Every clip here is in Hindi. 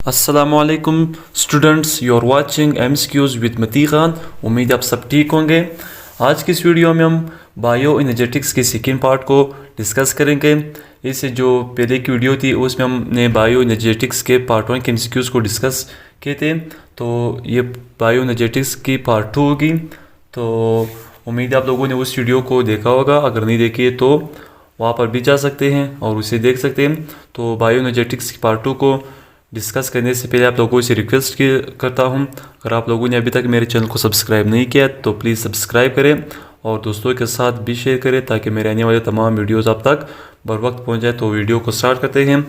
अस्सलामुअलैकुम students, you are watching MCQs with Mati Khan. उम्मीद आप सब ठीक होंगे। आज की इस वीडियो में हम बायो एनर्जेटिक्स के सेकेंड पार्ट को डिस्कस करेंगे। इससे जो पहले की वीडियो थी उसमें हमने बायो एनर्जेटिक्स के पार्ट 1 के एमसीक्यूज़ को डिस्कस किए थे, तो ये बायो एनर्जेटिक्स की पार्ट 2 होगी। तो उम्मीद है आप लोगों ने उस वीडियो को देखा होगा। अगर नहीं देखी है तो वहाँ पर भी जा सकते हैं और उसे देख सकते हैं। तो बायो एनर्जेटिक्स की पार्ट 2 को डिस्कस करने से पहले आप लोगों से रिक्वेस्ट करता हूं, अगर आप लोगों ने अभी तक मेरे चैनल को सब्सक्राइब नहीं किया तो प्लीज़ सब्सक्राइब करें और दोस्तों के साथ भी शेयर करें ताकि मेरे आने वाले तमाम वीडियोस आप तक बर वक्त पहुँच जाए। तो वीडियो को स्टार्ट करते हैं।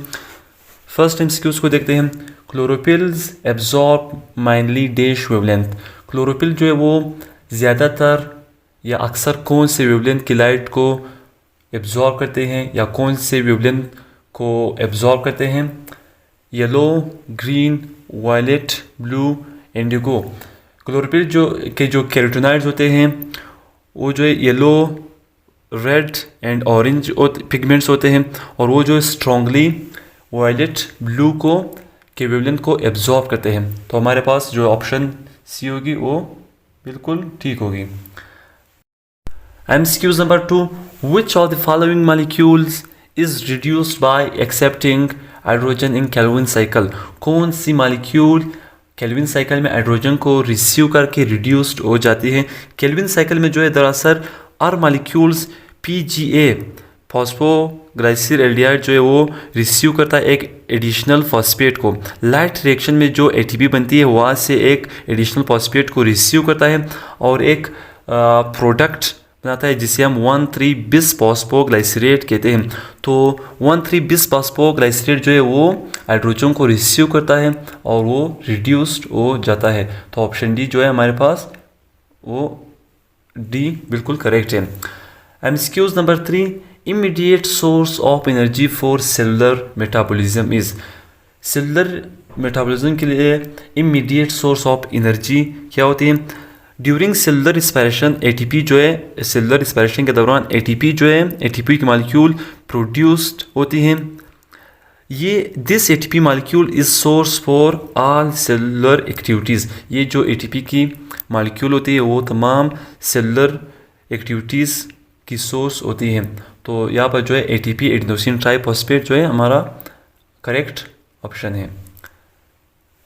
फर्स्ट एमसीक्यूज़ को देखते हैं। Chlorophylls absorb mainly dash wavelength. Chlorophyll जो है वो ज़्यादातर या अक्सर कौन से वेवलेंथ की लाइट को एब्जॉर्ब करते हैं या कौन से वेवलेंथ को एब्जॉर्ब करते हैं? Yellow, green, violet, blue, indigo. Chlorophyll जो कैरोटीनॉइड्स होते हैं वो जो है yellow, red and orange pigments होते हैं और वो जो स्ट्रॉन्गली वायलेट, ब्लू के वेवलेंथ को एब्जॉर्ब करते हैं। तो हमारे पास जो ऑप्शन सी होगी वो बिल्कुल ठीक होगी। MCQ number 2, which of the following molecules is reduced by accepting hydrogen in Calvin cycle? कौन सी मॉलिक्यूल केल्विन साइकिल में हाइड्रोजन को रिसीव करके रिड्यूस्ड हो जाती है? केल्विन साइकिल में जो है दरअसल आर मॉलिक्यूल्स PGA फॉस्फोग्लाइसिल एल्डिहाइड जो है वो रिसीव करता है एक एडिशनल फॉस्फेट को। लाइट रिएक्शन में जो ATP बनती है वहाँ से एक एडिशनल फॉस्फेट को रिसीव करता है और एक प्रोडक्ट बनाता है जिसे हम 1,3-bis फॉस्फोग्लाइसरेट कहते हैं। तो 1,3-bis फॉस्फोग्लाइसरेट जो है वो हाइड्रोजन को रिसीव करता है और वो रिड्यूस्ड हो जाता है। तो ऑप्शन डी जो है हमारे पास वो डी बिल्कुल करेक्ट है। MCQs number 3, immediate source of energy for cellular metabolism is. Cellular metabolism के लिए इमीडिएट सोर्स ऑफ एनर्जी क्या होती है? ड्यूरिंग सेलुलर रिस्पायरेशन ATP जो है सेलुलर रिस्पायरेशन के दौरान ATP जो है ATP की मॉलिक्यूल प्रोड्यूस्ड होती हैं। ये this ATP molecule is source for all cellular activities. ये जो ATP की मॉलिक्यूल होती है वो तमाम सेलुलर एक्टिविटीज़ की सोर्स होती हैं। तो यहाँ पर जो है ATP एडिनोसिन ट्राइफॉस्फेट जो है हमारा करेक्ट ऑप्शन है।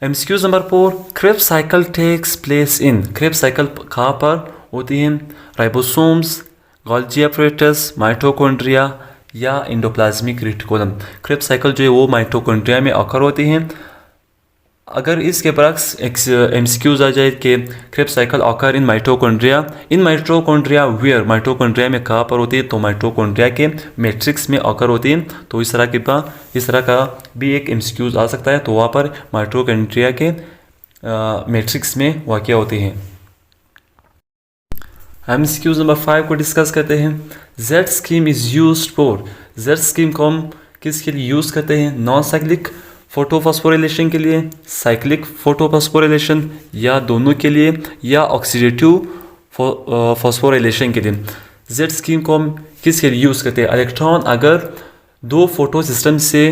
MCQ number 4, Krebs cycle takes place in. Krebs cycle कहाँ पर होती है? राइबोसोम्स, गोल्गी एपरेटस, माइटोकॉन्ड्रिया या एंडोप्लाज्मिक रेटिकुलम। क्रेब्स साइकिल जो है वो माइटोकॉन्ड्रिया में अकर होती हैं। अगर इसके बरक्स MCQs आ जाए कि Krebs cycle occur in mitochondria where, mitochondria में कहाँ पर होती है? तो माइटोकॉन्ड्रिया के मैट्रिक्स में अकर होती है। तो इस तरह का भी एक MCQs आ सकता है। तो वहाँ पर माइटोकॉन्ड्रिया के मैट्रिक्स में वाक़या होती हैं। MCQs नंबर 5 को डिस्कस करते हैं। Z scheme is used for. Z scheme को हम किसके लिए यूज़ करते हैं? नॉन साइक्लिक फोटोफॉस्फोरिलेशन के लिए, साइक्लिक फोटोफॉस्फोरिलेशन या दोनों के लिए, या ऑक्सीडेटिव फॉस्फोरिलेशन के लिए। जेड स्कीम को हम किसके लिए यूज़ करते हैं? इलेक्ट्रॉन अगर दो फोटो सिस्टम से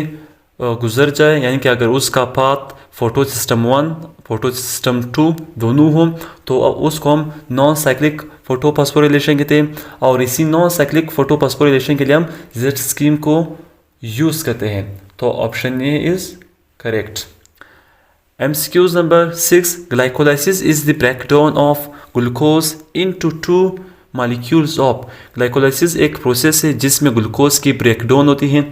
गुजर जाए, यानी कि अगर उसका path photo system 1 photo system 2 दोनों हो तो उसको हम नॉन साइक्लिक फोटोफॉस्फोरिलेशन कहते हैं। और इसी नॉन साइक्लिक फोटोफॉस्फोरिलेशन के लिए हम जेड स्कीम को यूज़ करते हैं। तो option A is correct. MCQs number 6, glycolysis is the breakdown of glucose into 2 molecules of. Glycolysis एक प्रोसेस है जिसमें ग्लूकोज की ब्रेकडाउन होती है।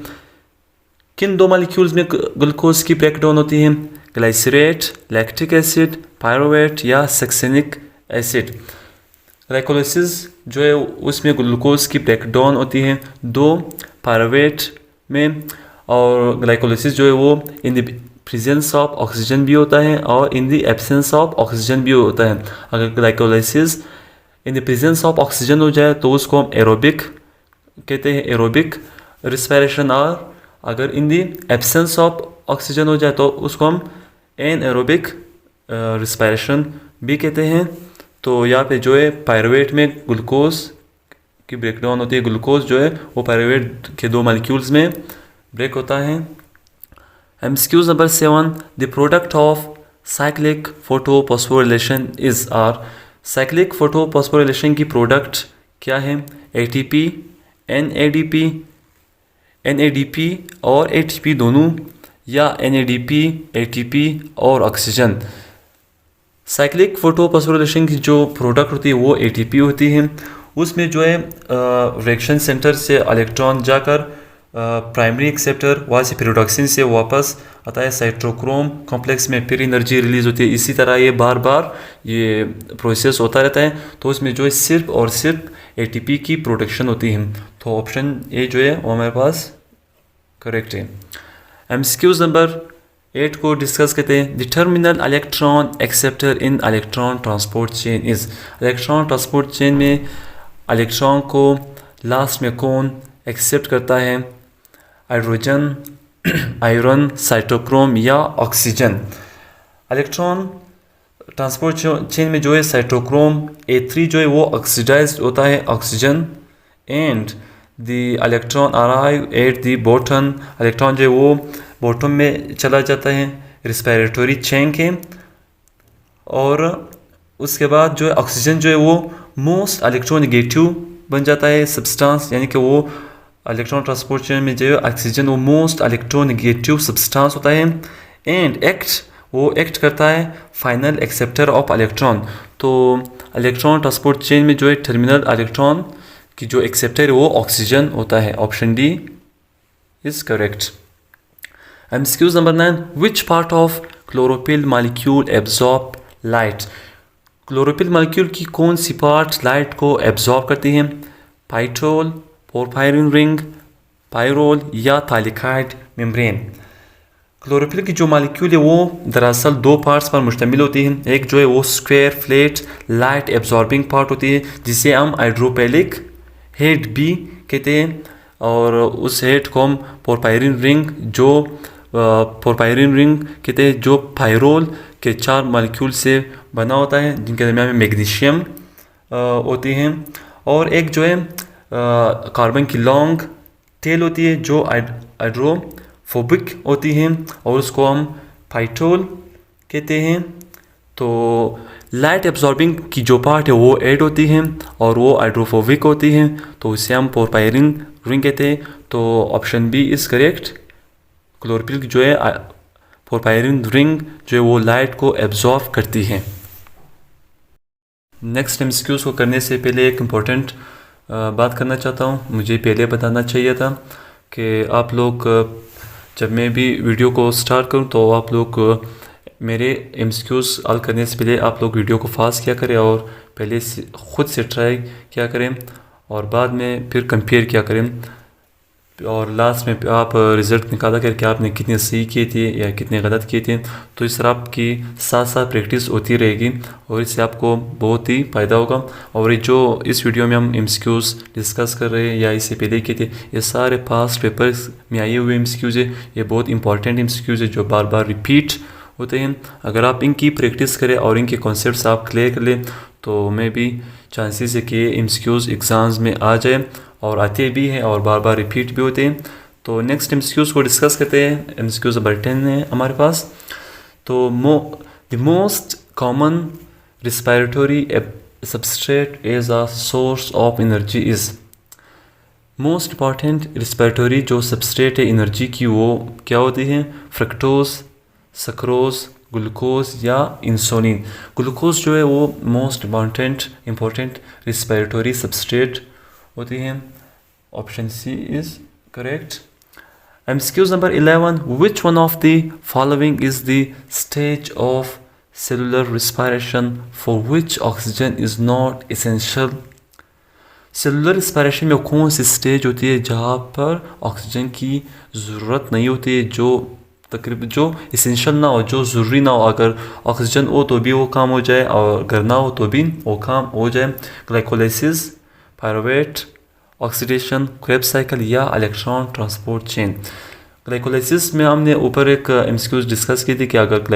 किन दो मॉलिक्यूल्स में ग्लूकोज की ब्रेकडाउन होती है? ग्लाइसरेट, लैक्टिक एसिड, पायरुवेट या सक्सेनिक एसिड। ग्लाइकोलाइसिस जो है उसमें ग्लूकोज की ब्रेकडाउन होती है दो पायरुवेट में, और ग्लाइकोलाइसिस जो है वो in the presence of oxygen भी होता है और in the absence of oxygen भी होता है। अगर glycolysis in the presence of oxygen हो जाए तो उसको हम एरोबिक कहते हैं, एरोबिक रिस्पायरेशन। और अगर in the absence of oxygen हो जाए तो उसको हम एनएरोबिक रिस्पायरेशन भी कहते हैं। तो यहाँ पे जो है पायरुवेट में ग्लूकोज की ब्रेकडाउन होती है। ग्लूकोज जो है वो पायरुवेट के दो मॉलिक्यूल्स में ब्रेक होता है। MCQs number 7. The product of cyclic photosphorylation is R. cyclic photosphorylation की प्रोडक्ट क्या है? ATP, NADP, NADP और ATP दोनों, या NADP, ATP और ऑक्सीजन। साइक्लिक फोटोफॉस्फोरिलेशन की जो प्रोडक्ट होती है वो ATP होती है। उसमें जो है रिएक्शन सेंटर से इलेक्ट्रॉन जाकर प्राइमरी एक्सेप्टर, वहाँ से पेरियोडॉक्सिन से वापस आता है साइटोक्रोम कॉम्प्लेक्स में, फिर एनर्जी रिलीज़ होती है। इसी तरह ये बार बार ये प्रोसेस होता रहता है। तो उसमें जो है सिर्फ और सिर्फ ATP की प्रोडक्शन होती है। तो ऑप्शन ए जो है वो हमारे पास करेक्ट है। MCQs नंबर 8 को डिस्कस करते हैं। The terminal electron acceptor in electron transport chain is. Electron transport chain में इलेक्ट्रॉन को लास्ट में कौन एक्सेप्ट करता है? हाइड्रोजन, आयरन, साइटोक्रोम या ऑक्सीजन। इलेक्ट्रॉन ट्रांसपोर्ट चेन में जो है साइटोक्रोम A3 जो है वो ऑक्सीडाइज्ड होता है oxygen, and the electron arrive at the bottom. Electron जो है वो बॉटम में चला जाता है रिस्पिरेटरी चेन के, और उसके बाद जो है ऑक्सीजन जो है वो मोस्ट इलेक्ट्रोनेगेटिव बन जाता है सब्सटेंस, यानी कि वो इलेक्ट्रॉन ट्रांसपोर्ट चेन में जो है ऑक्सीजन वो मोस्ट इलेक्ट्रोनेगेटिव सब्सटेंस होता है, एंड वो एक्ट करता है फाइनल एक्सेप्टर ऑफ इलेक्ट्रॉन। तो इलेक्ट्रॉन ट्रांसपोर्ट चेन में जो है टर्मिनल इलेक्ट्रॉन की जो एक्सेप्टर है वो ऑक्सीजन होता है। Option D is correct. MCQs number 9. Which part of chlorophyll molecule absorb light? Chlorophyll molecule की कौन सी पार्ट लाइट को एब्जॉर्ब करती है? पाइट्रोल, पोरफायरिन रिंग, पायरोल या थाइलाकाइड मेम्ब्रेन। क्लोरोफिल की जो मॉलिक्यूल है वो दरअसल दो पार्ट्स पर मुश्तमिल होती है। एक जो है वो square flat light absorbing part होती है जिसे हम हाइड्रोपेलिक हेड भी कहते हैं, और उस हेड को हम पोरफायरिन रिंग कहते हैं, जो पायरोल के 4 मॉलिक्यूल से बना होता है जिनके दरमियान में मैग्नीशियम होती हैं। और एक जो है कार्बन की लॉन्ग टेल होती है जो हाइड्रोफोबिक होती है, और उसको हम फाइटोल कहते हैं। तो लाइट एब्जॉर्बिंग की जो पार्ट है वो ऐड होती है और वो हाइड्रोफोबिक होती है, तो उसे हम पोरफायरिन रिंग कहते हैं। तो option B is correct. Chlorophyll जो है पोरफायरिन रिंग जो है वो लाइट को एब्जॉर्ब करती है। नेक्स्ट MCQs को करने से पहले एक इम्पोर्टेंट बात करना चाहता हूँ। मुझे पहले बताना चाहिए था कि आप लोग जब मैं भी वीडियो को स्टार्ट करूँ तो आप लोग मेरे MCQs हल करने से पहले आप लोग वीडियो को फास्ट किया करें और पहले से ख़ुद से ट्राई किया करें और बाद में फिर कंपेयर किया करें, और लास्ट में आप रिज़ल्ट निकाला करके आपने कितने सही किए थे या कितने गलत किए थे। तो इस तरह आपकी साथ साथ प्रैक्टिस होती रहेगी और इससे आपको बहुत ही फ़ायदा होगा। और ये जो इस वीडियो में हम MCQs डिस्कस कर रहे हैं या इससे पहले किए थे, ये सारे पास्ट पेपर्स में आए हुए MCQs है। ये बहुत इंपॉर्टेंट MCQs है जो बार बार रिपीट होते हैं। अगर आप इनकी प्रैक्टिस करें और इनके कॉन्सेप्ट्स आप क्लियर कर लें तो मैं भी चांसेस है कि MCQs एग्ज़ाम्स में आ जाए, और आते भी हैं और बार बार रिपीट भी होते हैं। तो नेक्स्ट MCQs को डिस्कस करते हैं। MCQs नंबर 10 है हमारे पास। तो the most common respiratory substrate as a source of energy is. Most important respiratory जो सबस्ट्रेट है एनर्जी की वो क्या होती है? फ्रक्टोज, सक्रोज, ग्लूकोज या इंसुलिन। ग्लूकोज जो है वो मोस्ट इम्पॉर्टेंट रिस्पिरेटरी सबस्ट्रेट होती है। Option C is correct. MCQs number 11. Which one of the following is the stage of cellular respiration for which oxygen is not essential? Cellular respiration में कौन सी स्टेज होती है जहाँ पर ऑक्सीजन की ज़रूरत नहीं होती है, जो तकरीबन जो इसेंशियल ना हो, जो ज़रूरी ना हो। अगर ऑक्सीजन हो तो भी वो काम हो जाए और अगर ना हो तो भी वो काम हो जाए। Glycolysis, pyruvate, oxidation, Krebs cycle या इलेक्ट्रॉन ट्रांसपोर्ट चेन। ग्लाइकोलाइसिस में हमने ऊपर एक MCQs डिस्कस की थी कि अगर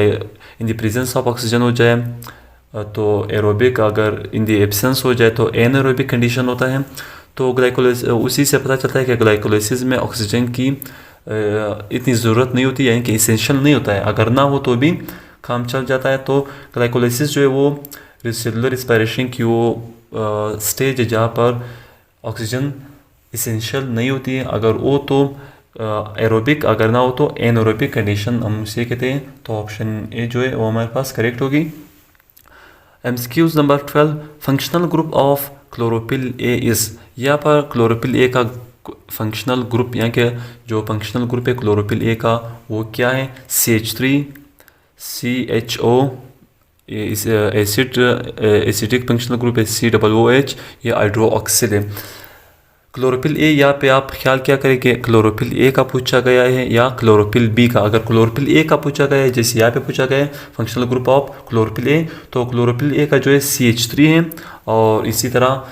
in the presence of oxygen हो जाए तो एरोबिक, अगर इन द एब्सेंस हो जाए तो एनारोबिक कंडीशन होता है। तो ग्लाइकोलाइसिस उसी से पता चलता है कि ग्लाइकोलाइसिस में ऑक्सीजन की इतनी ज़रूरत नहीं होती, यानी कि इसेंशियल नहीं होता है, अगर ना हो तो भी काम चल जाता है। तो ग्लाइकोलाइसिस जो है वो सेलुलर रिस्पायरेशन की वो स्टेज है जहाँ पर ऑक्सीजन इसेंशियल नहीं होती है, अगर हो तो एरोबिक, अगर ना हो तो एनएरोबिक कंडीशन हम उसे कहते हैं। तो ऑप्शन ए जो है वो हमारे पास करेक्ट होगी। MCQs number 12, functional group of chlorophyll A is. यहाँ पर क्लोरोफिल ए का फंक्शनल ग्रुप, यहाँ के जो फंक्शनल ग्रुप है क्लोरोफिल ए का वो क्या है? CH3, CHO, acidic functional group है COOH, ये हाइड्रोक्सिल है। क्लोरोफिल ए यहाँ पे आप ख्याल क्या करें कि क्लोरोफिल ए का पूछा गया है या क्लोरोफिल बी का। अगर क्लोरोफिल ए का पूछा गया है, जैसे यहाँ पे पूछा गया है functional group of chlorophyll A, तो क्लोरोफिल ए का जो है CH3 है। और इसी तरह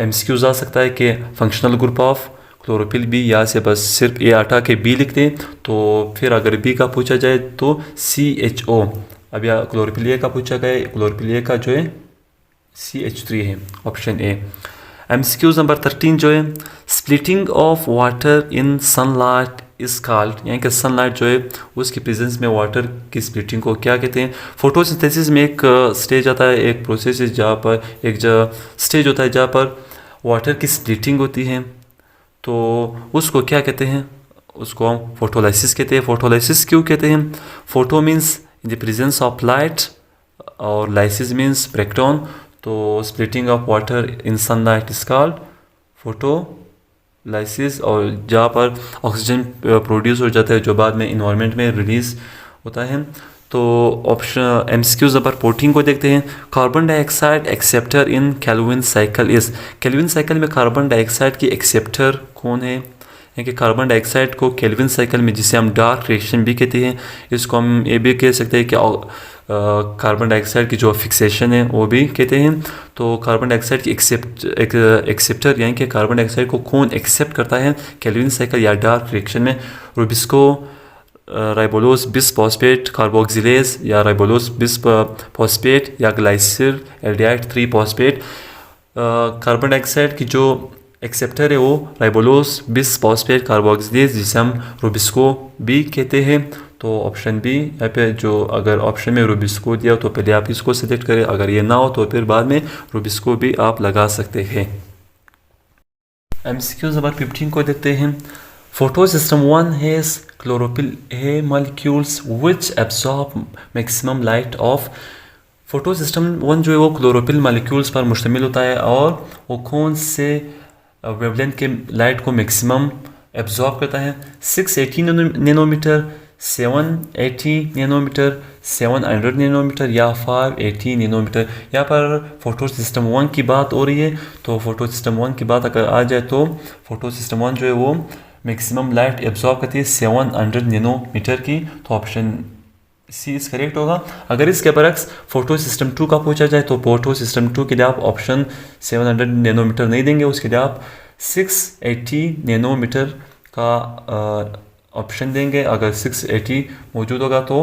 MCQ आ सकता है कि functional group of chlorophyll B, यहाँ से बस सिर्फ ए हटा के बी लिख दें। तो फिर अगर बी का पूछा जाए तो CHO। अब यहाँ क्लोरोफिल ए का पूछा गया है, क्लोरोफिल ए का जो है CH3 है, ऑप्शन ए। MCQ नंबर 13 जो है, splitting of water in sunlight is called, यानी कि सनलाइट जो है उसकी प्रेजेंस में वाटर की स्प्लिटिंग को क्या कहते हैं? फोटोसिंथेसिस में एक स्टेज आता है, एक प्रोसेस है जहाँ पर एक स्टेज होता है जहाँ पर वाटर की स्प्लिटिंग होती है, तो उसको क्या कहते हैं? उसको हम फोटोलाइसिस कहते हैं। फोटोलाइसिस क्यों कहते हैं? Photo means in the presence of light और लाइसिस मीन्स ब्रेकडाउन। तो splitting of water in sunlight is called photolysis, और जहाँ पर ऑक्सीजन प्रोड्यूस हो जाता है जो बाद में इन्वायरमेंट में रिलीज होता है। तो ऑप्शन MCQ नंबर 14 को देखते हैं। Carbon dioxide acceptor in Calvin cycle is. Calvin cycle में कार्बन डाइऑक्साइड की एक्सेप्टर कौन है? यानी कि कार्बन डाइऑक्साइड को केल्विन साइकिल में, जिसे हम डार्क रिएक्शन भी कहते हैं, इसको हम ये भी कह सकते हैं कि कार्बन डाइऑक्साइड की जो फिक्सेशन है वो भी कहते हैं। तो कार्बन डाइऑक्साइड की एक्सेप्टर, यानी कि कार्बन डाइऑक्साइड को कौन एक्सेप्ट करता है केल्विन साइकिल या डार्क रिएक्शन में? रुबिस्को, राइबोलोज बिस फॉस्फेट कार्बोक्सिलेज, या राइबोलोज बिस फॉस्फेट, या ग्लाइसिल एल्डिहाइड 3 फॉस्फेट। कार्बन डाइऑक्साइड की जो एक्सेप्टर है वो राइबोलोज बिस फॉस्फेट कार्बोक्सिलेज, जिसे हम रुबिस्को भी कहते हैं। तो ऑप्शन बी यहाँ पे, जो अगर ऑप्शन में रुबिस्को दिया तो पहले आप इसको सिलेक्ट करें, अगर ये ना हो तो फिर बाद में रुबिस्को भी आप लगा सकते हैं। MCQ नंबर 15 को देखते हैं। Photosystem 1 has chlorophyll A molecules which absorb maximum light of. Photosystem 1 जो है वो क्लोरोफिल मॉलिक्यूल्स पर मुश्तमिल होता है, और वो कौन से वेवलेंथ के लाइट को मैक्सिमम एब्जॉर्ब करता है? 680 नैनोमीटर, 780 नैनोमीटर, 700 नैनोमीटर, या 580 नैनोमीटर। यहाँ पर फोटो सिस्टम 1 की बात हो रही है। तो फोटो सिस्टम 1 की बात अगर आ जाए तो फोटो सिस्टम 1 जो है वो मैक्सिमम लाइट एब्जॉर्ब करती है 700 नैनोमीटर की। तो ऑप्शन सी इस करेक्ट होगा। अगर इसके बरक्स फोटो सिस्टम 2 का पूछा जाए तो फोटो सिस्टम 2 के लिए आप ऑप्शन 700 नैनोमीटर नहीं देंगे, उसके लिए आप 680 नैनोमीटर का ऑप्शन देंगे। अगर 680 मौजूद होगा तो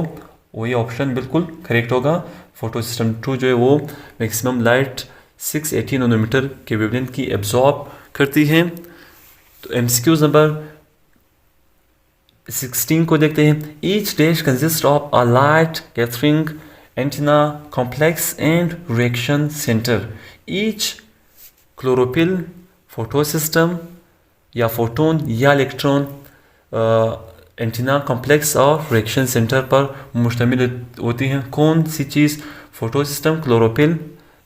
वही ऑप्शन बिल्कुल करेक्ट होगा। फोटो सिस्टम 2 जो है वो मैक्सिमम लाइट 680 नैनोमीटर के वेवलेंथ की एब्जॉर्ब करती है। तो MCQ नंबर 16 को देखते हैं। Each dash consist of a light gathering antenna complex and reaction centre. Each chlorophyll, photo system, या फोटोन या इलेक्ट्रॉन एंटीना कॉम्प्लेक्स और रिएक्शन सेंटर पर मुश्तमिल होती हैं। कौन सी चीज़? फोटो सिस्टम, क्लोरोफिल,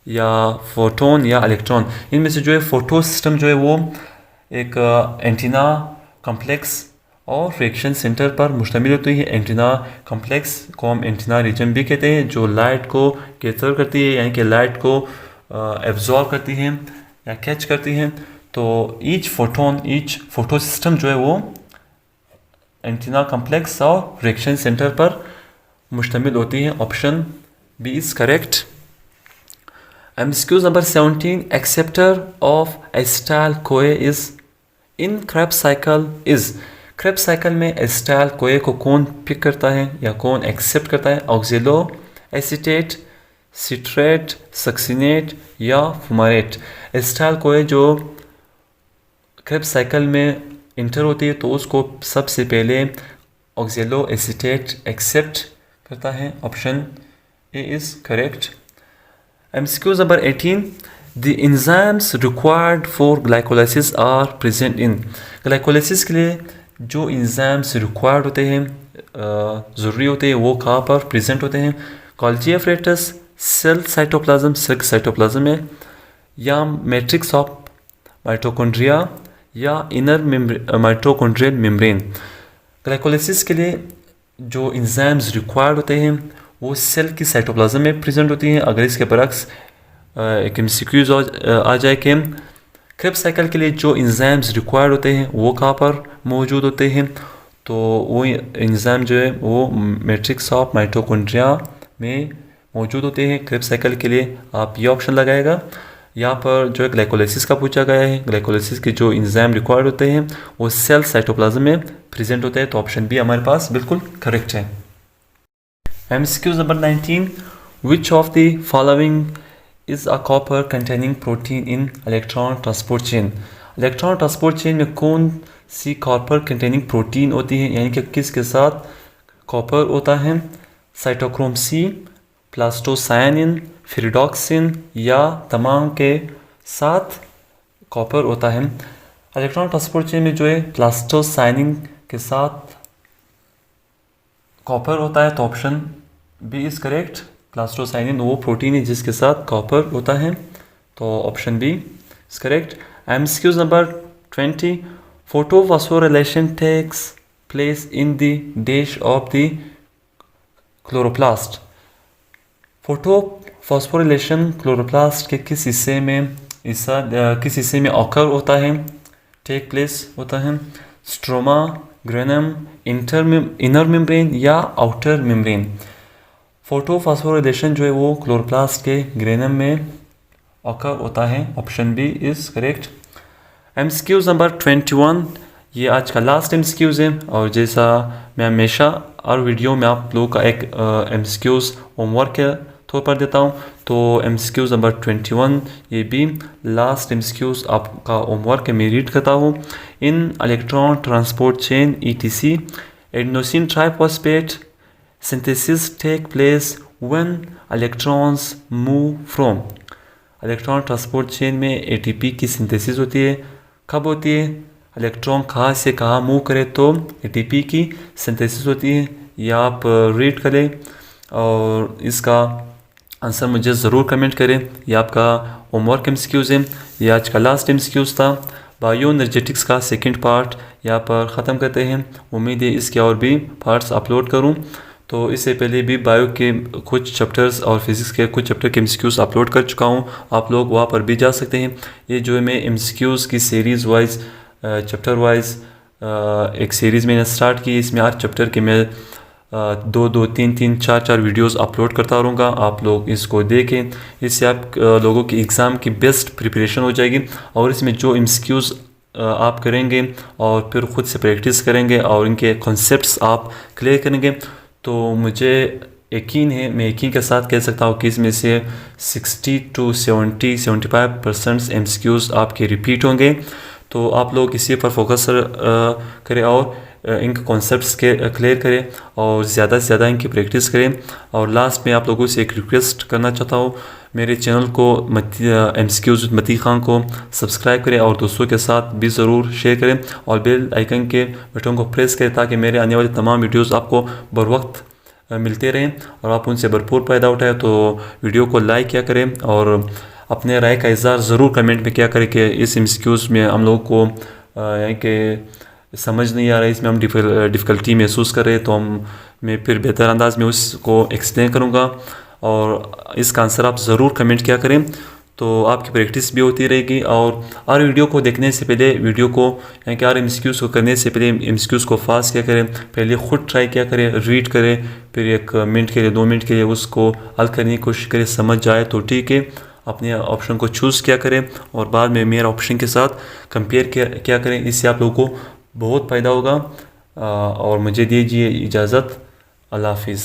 या फोटोन या इलेक्ट्रॉन। इनमें से जो है फोटो सिस्टम जो है वो एक एंटीना कॉम्प्लेक्स और रिएक्शन सेंटर पर मुश्तमिल होती है। एंटीना कॉम्प्लेक्स को हम एंटीना रीजन भी कहते हैं, जो लाइट को कैप्चर करती है, यानी कि लाइट को एब्जॉर्ब करती है या कैच करती है। तो ईच फोटो सिस्टम जो है वो एंटीना कॉम्प्लेक्स और रिएक्शन सेंटर पर मुश्तमिल होती है। Option B is correct. MCQ number 17, acceptor of acetyl CoA is in Krebs cycle is. Krebs cycle में एसिटाइल कोए को कौन पिक करता है या कौन एक्सेप्ट करता है? ऑक्जेलो एसीटेट, सिट्रेट, सक्सिनेट, या फुमारेट। एसिटाइल कोए जो क्रेब्स साइकिल में इंटर होती है तो उसको सबसे पहले ऑक्जेलो एसीटेट एक्सेप्ट करता है। Option A is correct. MCQ number 18. The enzymes required for glycolysis are present in. glycolysis के लिए जो enzymes required होते हैं, ज़रूरी होते हैं, वो कहाँ पर present होते हैं? Golgi apparatus, cell cytoplasm, cell cytoplasm में, या matrix of mitochondria, या inner mitochondrial membrane. glycolysis के लिए जो enzymes required होते हैं वो सेल की साइटोप्लाज्म में प्रेजेंट होती हैं। अगर इसके बरक्स एक MCQ आ जाए कि क्रेब्स साइकिल के लिए जो इंजाइम्स रिक्वायर्ड होते हैं वो कहाँ पर मौजूद होते हैं, तो वो इंजाइम जो है वो मैट्रिक्स ऑफ माइटोकॉन्ड्रिया में मौजूद होते हैं। क्रेब्स साइकिल के लिए आप ये ऑप्शन लगाएगा। यहाँ पर जो है ग्लाइकोलाइसिस का पूछा गया है, ग्लाइकोलाइसिस के जो इंजाइम रिक्वायर्ड होते हैं वो सेल साइटोप्लाज्म में प्रेजेंट होते हैं, तो ऑप्शन बी हमारे पास बिल्कुल करेक्ट है। MCQ number 19. Which of the following is a copper containing protein in electron transport chain? Electron transport chain में कौन सी कॉपर कंटेनिंग प्रोटीन होती है, यानी कि किसके साथ कॉपर होता है? साइटोक्रोम C, प्लास्टोसायनिन, फेरिडॉक्सिन, या तमाम के साथ कॉपर होता है? इलेक्ट्रॉन ट्रांसपोर्ट चेन में जो है प्लास्टोसायनिन के साथ कॉपर होता है, तो option B is correct. Plastocyanin वो प्रोटीन है जिसके साथ कॉपर होता है, तो option B is correct. MCQ number 20. Photophosphorylation takes place in the dash of the chloroplast. Photophosphorylation chloroplast के किस हिस्से में ऑकर होता है, टेक प्लेस होता है? स्ट्रोमा, ग्रेनम, इनर मेम्ब्रेन, या आउटर मेम्ब्रेन? फोटोफॉस्फोराइलेशन जो है वो क्लोरोप्लास्ट के ग्रेनम में ऑकर होता है, option B is correct. MCQ number 21. ये आज का लास्ट MCQs है, और जैसा मैं हमेशा हर वीडियो में आप लोगों का एक MCQs होमवर्क के तौर पर देता हूँ, तो MCQ नंबर 21 ये भी लास्ट MCQs आपका होमवर्क मैं रीड करता हूँ। In electron transport chain ETC, adenosine triphosphate synthesis take place when electrons move from. Electron transport chain में ATP की सिंथेसिस होती है, कब होती है? इलेक्ट्रॉन कहाँ से कहाँ मूव करे तो ATP की सिंथेसिस होती है। ये आप रीड करें और इसका आंसर मुझे ज़रूर कमेंट करें। ये आपका होमवर्क MCQs है, ये आज का लास्ट MCQs था। बायो एनर्जेटिक्स का सेकंड पार्ट यहाँ पर ख़त्म करते हैं। उम्मीद है इसके और भी पार्ट्स अपलोड करूँ, तो इससे पहले भी बायो के कुछ चैप्टर्स और फिज़िक्स के कुछ चैप्टर के MCQs अपलोड कर चुका हूँ, आप लोग वहाँ पर भी जा सकते हैं। ये जो है मैं MCQs की सीरीज़ वाइज चैप्टर वाइज एक सीरीज़ मैंने स्टार्ट की, इसमें हर चैप्टर के मैं 2-2, 3-3, 4-4 वीडियोस अपलोड करता रहूँगा। आप लोग इसको देखें, इससे आप लोगों की एग्ज़ाम की बेस्ट प्रिपरेशन हो जाएगी। और इसमें जो MCQs आप करेंगे और फिर ख़ुद से प्रैक्टिस करेंगे और इनके कॉन्सेप्ट्स आप क्लियर करेंगे, तो मुझे यकीन है, मैं यकीन के साथ कह सकता हूँ कि इसमें से 60 to 75% MCQs आपके रिपीट होंगे। तो आप लोग इसी पर फोकस करें और इनके कॉन्सेप्ट्स के क्लियर करें और ज़्यादा से ज़्यादा इनकी प्रैक्टिस करें। और लास्ट में आप लोगों से एक रिक्वेस्ट करना चाहता हूँ, मेरे चैनल को MCQs विद मती खान को सब्सक्राइब करें और दोस्तों के साथ भी ज़रूर शेयर करें और बेल आइकन के बटन को प्रेस करें ताकि मेरे आने वाले तमाम वीडियोस आपको बर वक्त मिलते रहें और आप उनसे भरपूर फ़ायदा उठाएं। तो वीडियो को लाइक किया करें और अपने राय का इज़हार ज़रूर कमेंट में किया करें कि इस MCQs में हम लोगों को यानी कि समझ नहीं आ रहा है, इसमें हम डिफ़िकल्टी महसूस कर रहे हैं, तो मैं फिर बेहतर अंदाज में उसको एक्सप्लेन करूँगा और इसका आंसर आप ज़रूर कमेंट किया करें, तो आपकी प्रैक्टिस भी होती रहेगी। और हर वीडियो को देखने से पहले वीडियो को यानी कि हर MCQs को करने से पहले MCQs को फास्ट किया करें, पहले ख़ुद ट्राई किया करें, रीड करें, फिर 1 मिनट के लिए 2 मिनट के लिए उसको हल करने की कोशिश करें, समझ जाए तो ठीक है, अपने ऑप्शन को चूज़ किया करें और बाद में मेरे ऑप्शन के साथ कंपेयर किया करें। इससे आप लोगों को बहुत फ़ायदा होगा। और मुझे दीजिए इजाज़त। अल्लाह हाफिज़।